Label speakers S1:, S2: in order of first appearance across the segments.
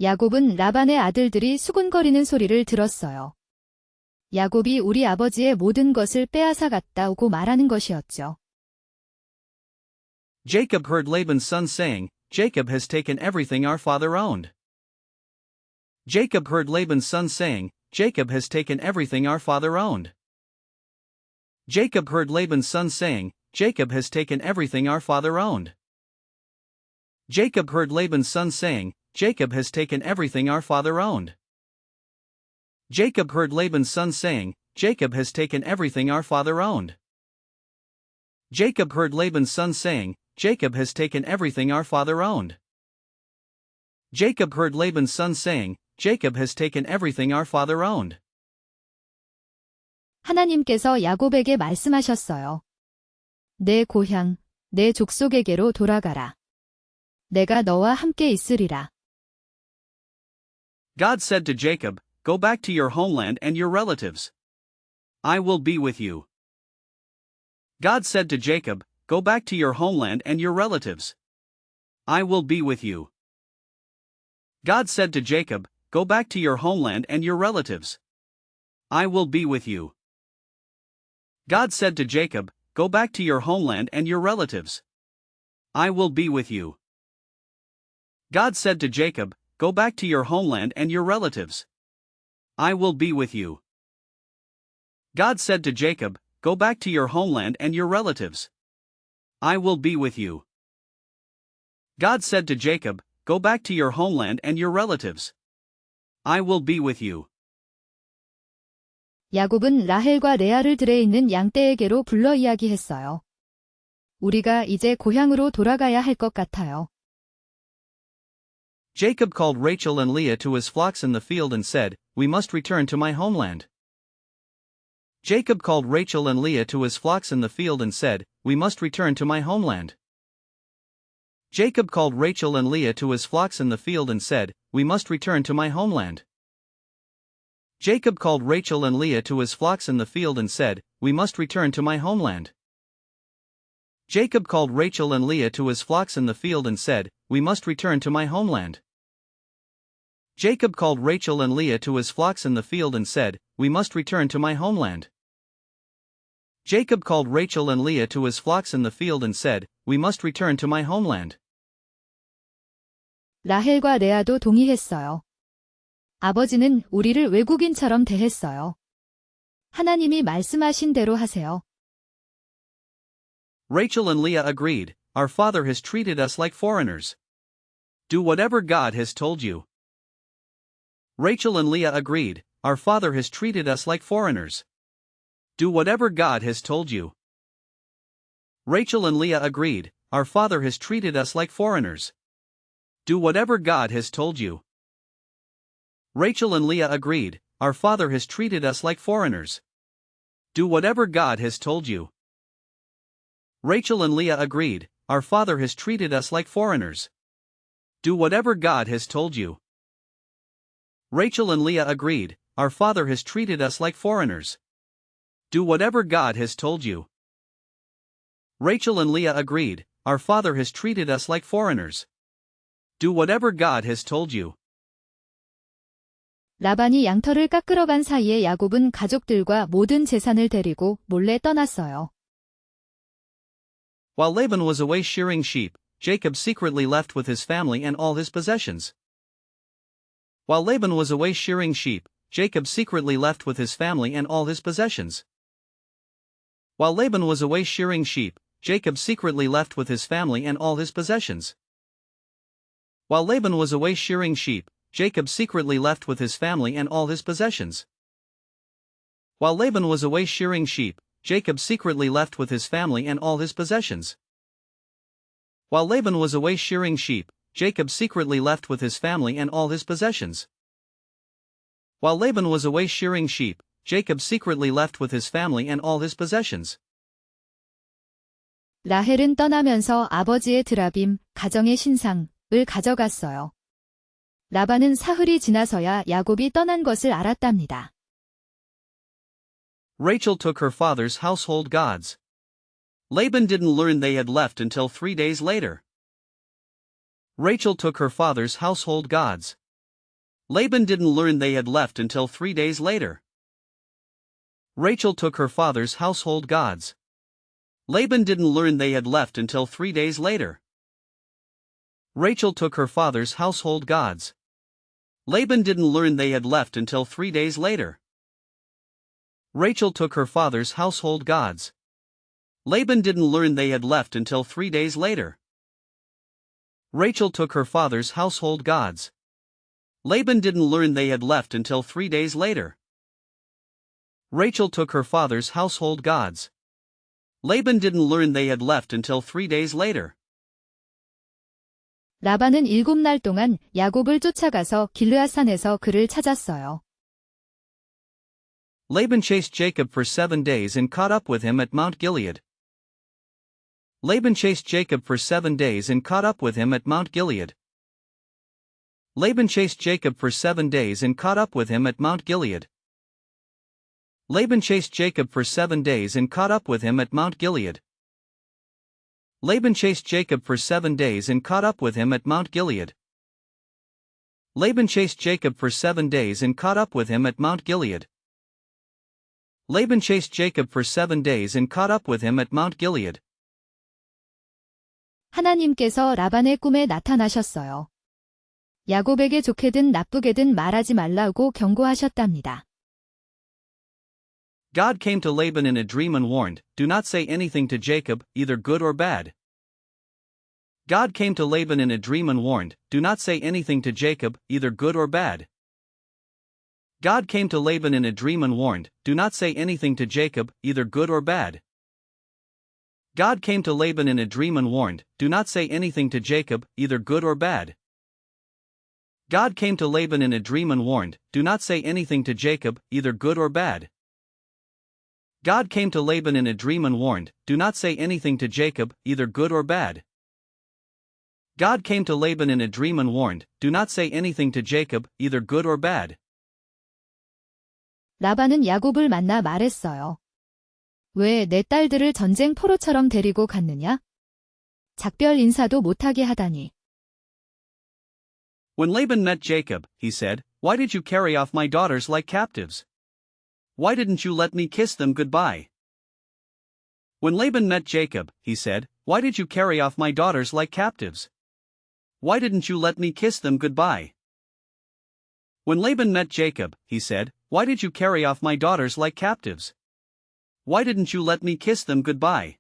S1: 야곱은 라반의 아들들이 수군거리는 소리를 들었어요. 야곱이 우리 아버지의 모든 것을 빼앗아 갔다 오고 말하는 것이었죠.
S2: Jacob heard Laban's sons saying, Jacob has taken everything our father owned. Jacob heard Laban's sons saying, Jacob has taken everything our father owned. Jacob heard Laban's sons saying, Jacob has taken everything our father owned. Jacob heard Laban's sons saying, Jacob has taken everything our father owned. Jacob heard Laban's sons saying, Jacob has taken everything our father owned. Jacob heard Laban's sons saying, Jacob has taken everything our father owned. Jacob heard Laban's sons saying, Jacob has taken everything our father owned.
S1: 하나님께서 야곱에게 말씀하셨어요. 내 고향, 내 족속에게로 돌아가라. 내가 너와 함께 있으리라.
S2: God said to Jacob, Go back to your homeland and your relatives. I will be with you. God said to Jacob, Go back to your homeland and your relatives. I will be with you. God said to Jacob, Go back to your homeland and your relatives. I will be with you. God said to Jacob, Go back to your homeland and your relatives. I will be with you. God said to Jacob, Go back to your homeland and your relatives. I will be with you. God said to Jacob, Go back to your homeland and your relatives. I will be with you. God said to Jacob, Go back to your homeland and your relatives. I will be with you.
S1: 야곱은 라헬과 레아를 들에 있는 양떼에게로 불러 이야기했어요. 우리가 이제 고향으로 돌아가야 할 것 같아요.
S2: Jacob called Rachel and Leah to his flocks in the field and said, We must return to my homeland. Jacob called Rachel and Leah to his flocks in the field and said, We must return to my homeland. Jacob called Rachel and Leah to his flocks in the field and said, We must return to my homeland. Jacob called Rachel and Leah to his flocks in the field and said, We must return to my homeland. Jacob called Rachel and Leah to his flocks in the field and said, We must return to my homeland. Jacob called Rachel and Leah to his flocks in the field and said, We must return to my homeland. Jacob called Rachel and Leah to his flocks in the field and said, We must return to my homeland.
S1: 라헬과 레아도 동의했어요. 아버지는 우리를 외국인처럼 대했어요. 하나님이 말씀하신 대로 하세요.
S2: Rachel and Leah agreed, Our father has treated us like foreigners. Do whatever God has told you. Rachel and Leah agreed, Our father has treated us like foreigners. Do whatever God has told you. Rachel and Leah agreed, Our father has treated us like foreigners. Do whatever God has told you. Rachel and Leah agreed, Our father has treated us like foreigners. Do whatever God has told you. Rachel and Leah agreed, Our father has treated us like foreigners. Do whatever God has told you. Rachel and Leah agreed, Our father has treated us like foreigners. Do whatever God has told you. Rachel and Leah agreed, Our father has treated us like foreigners. Do whatever God has told you.
S1: 라반이 양털을 깎으러 간 사이에 야곱은 가족들과 모든 재산을 데리고 몰래 떠났어요.
S2: While Laban was away shearing sheep, Jacob secretly left with his family and all his possessions. While Laban was away shearing sheep, Jacob secretly left with his family and all his possessions. While Laban was away shearing sheep, Jacob secretly left with his family and all his possessions. While Laban was away shearing sheep, Jacob secretly left with his family and all his possessions. While Laban was away shearing sheep, Jacob secretly left with his family and all his possessions. While Laban was away shearing sheep, Jacob secretly left with his family and all his possessions. While Laban was away shearing sheep, Jacob secretly left with his family and all his possessions.
S1: 라헬은 떠나면서 아버지의 드라빔, 가정의 신상을 가져갔어요. 라반은 사흘이 지나서야 야곱이 떠난 것을 알았답니다.
S2: Rachel took her father's household gods. Laban didn't learn they had left until 3 days later. Rachel took her father's household gods. Laban didn't learn they had left until 3 days later. Rachel took her father's household gods. Laban didn't learn they had left until 3 days later. Rachel took her father's household gods. Laban didn't learn they had left until 3 days later. Rachel took her father's household gods. Laban didn't learn they had left until 3 days later. Rachel took her father's household gods. Laban didn't learn they had left until 3 days later. Rachel took her father's household gods. Laban didn't learn they had left until 3 days later.
S1: 라반은 7날 동안 야곱을 쫓아가서 길르앗산에서 그를 찾았어요.
S2: Laban chased Jacob for 7 days and caught up with him at Mount Gilead. Laban chased Jacob for 7 days and caught up with him at Mount Gilead. Laban chased Jacob for 7 days and caught up with him at Mount Gilead. Laban chased Jacob for 7 days and caught up with him at Mount Gilead. Laban chased Jacob for 7 days and caught up with him at Mount Gilead. Laban chased Jacob for 7 days and caught up with him at Mount Gilead. Laban chased Jacob for 7 days and caught up with him at Mount Gilead.
S1: 하나님께서 라반의 꿈에 나타나셨어요. 야곱에게 좋게든 나쁘게든 말하지 말라고 경고하셨답니다.
S2: God came to Laban in a dream and warned, "Do not say anything to Jacob, either good or bad." God came to Laban in a dream and warned, "Do not say anything to Jacob, either good or bad." God came to Laban in a dream and warned, "Do not say anything to Jacob, either good or bad." God came to Laban in a dream and warned, "Do not say anything to Jacob, either good or bad." God came to Laban in a dream and warned, "Do not say anything to Jacob, either good or bad." God came to Laban in a dream and warned, "Do not say anything to Jacob, either good or bad." God came to Laban in a dream and warned, "Do not say anything to Jacob, either good or bad."
S1: 라반은 야곱을 만나 말했어요. 왜 내 딸들을 전쟁 포로처럼 데리고 갔느냐? 작별 인사도 못하게 하다니.
S2: When Laban met Jacob, he said, "Why did you carry off my daughters like captives? Why didn't you let me kiss them goodbye?" When Laban met Jacob, he said, "Why did you carry off my daughters like captives? Why didn't you let me kiss them goodbye?" When Laban met Jacob, he said, "Why did you carry off my daughters like captives? Why didn't you let me kiss them goodbye?"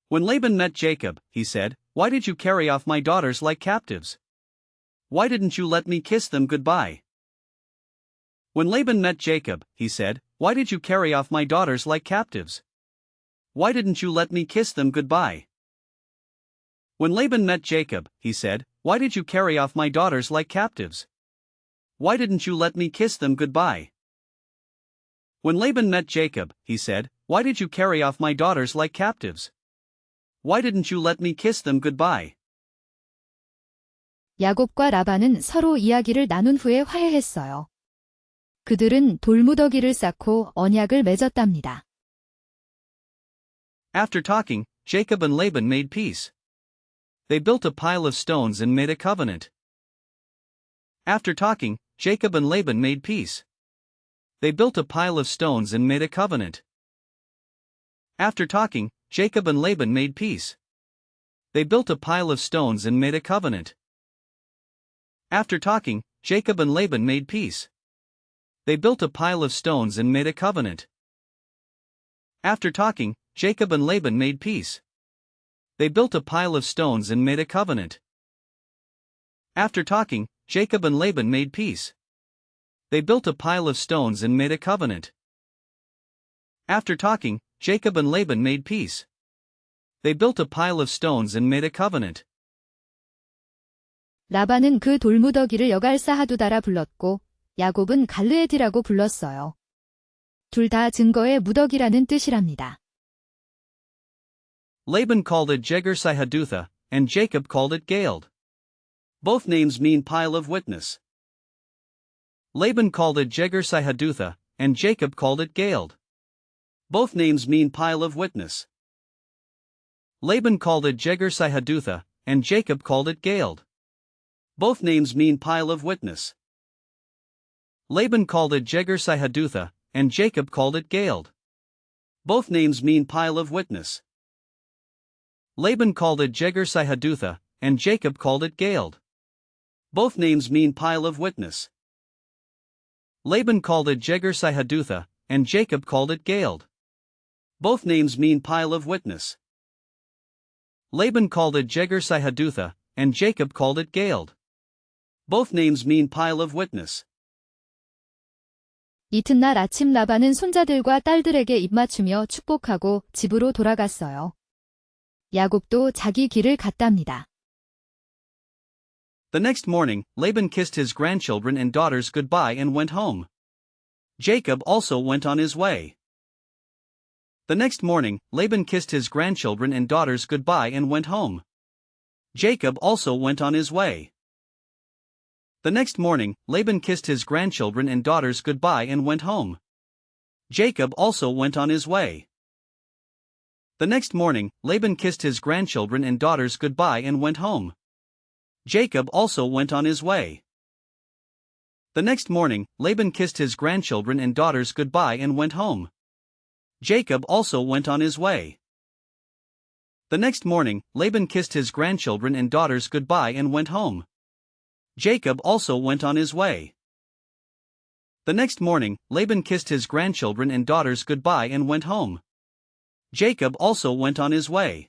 S2: When Laban met Jacob, he said, "Why did you carry off my daughters like captives? Why didn't you let me kiss them goodbye?" When Laban met Jacob, he said, "Why did you carry off my daughters like captives? Why didn't you let me kiss them goodbye?" When Laban met Jacob, he said, "Why did you carry off my daughters like captives? Why didn't you let me kiss them goodbye?" When Laban met Jacob, he said, "Why did you carry off my daughters like captives? Why didn't you let me kiss them goodbye?"
S1: 야곱과 라반은 서로 이야기를 나눈 후에 화해했어요. 그들은 돌무더기를 쌓고 언약을 맺었답니다.
S2: After talking, Jacob and Laban made peace. They built a pile of stones and made a covenant. After talking, Jacob and Laban made peace. They built a pile of stones and made a covenant. After talking, Jacob and Laban made peace. They built a pile of stones and made a covenant. After talking, Jacob and Laban made peace. They built a pile of stones and made a covenant. After talking, Jacob and Laban made peace. They built a pile of stones and made a covenant. After talking, Jacob and Laban made peace. They built a pile of stones and made a covenant. After talking, Jacob and Laban made peace. They built a pile of stones and made a covenant.
S1: 라반은 그 돌무더기를 여갈사하두다라 불렀고 야곱은 갈르에디라고 불렀어요. 둘 다 증거의 무더기라는 뜻이랍니다.
S2: Laban called it Jegar-sahadutha, and Jacob called it Galeed. Both names mean pile of witness. Laban called it Jegar-sahadutha, and Jacob called it Galeed. Both names mean pile of witness. Laban called it Jegar-sahadutha, and Jacob called it Galeed. Both names mean pile of witness. Laban called it Jegar-sahadutha, and Jacob called it Galeed. Both names mean pile of witness. Laban called it Jegar-sahadutha, and Jacob called it Galeed. Both names mean pile of witness. Laban called it Jegar-sahadutha, and Jacob called it Galeed. Both names mean pile of witness. Laban called it Jegar-sahadutha, and Jacob called it Galeed. Both names mean pile of witness.
S1: 이튿날 아침 라반은 손자들과 딸들에게 입맞추며 축복하고 집으로 돌아갔어요. 야곱도 자기 길을 갔답니다.
S2: The next morning, Laban kissed his grandchildren and daughters goodbye and went home. Jacob also went on his way. The next morning, Laban kissed his grandchildren and daughters goodbye and went home. Jacob also went on his way. The next morning, Laban kissed his grandchildren and daughters goodbye and went home. Jacob also went on his way. The next morning, Laban kissed his grandchildren and daughters goodbye and went home. Jacob also went on his way. The next morning, Laban kissed his grandchildren and daughters goodbye and went home. Jacob also went on his way. The next morning, Laban kissed his grandchildren and daughters goodbye and went home. Jacob also went on his way. The next morning, Laban kissed his grandchildren and daughters goodbye and went home. Jacob also went on his way.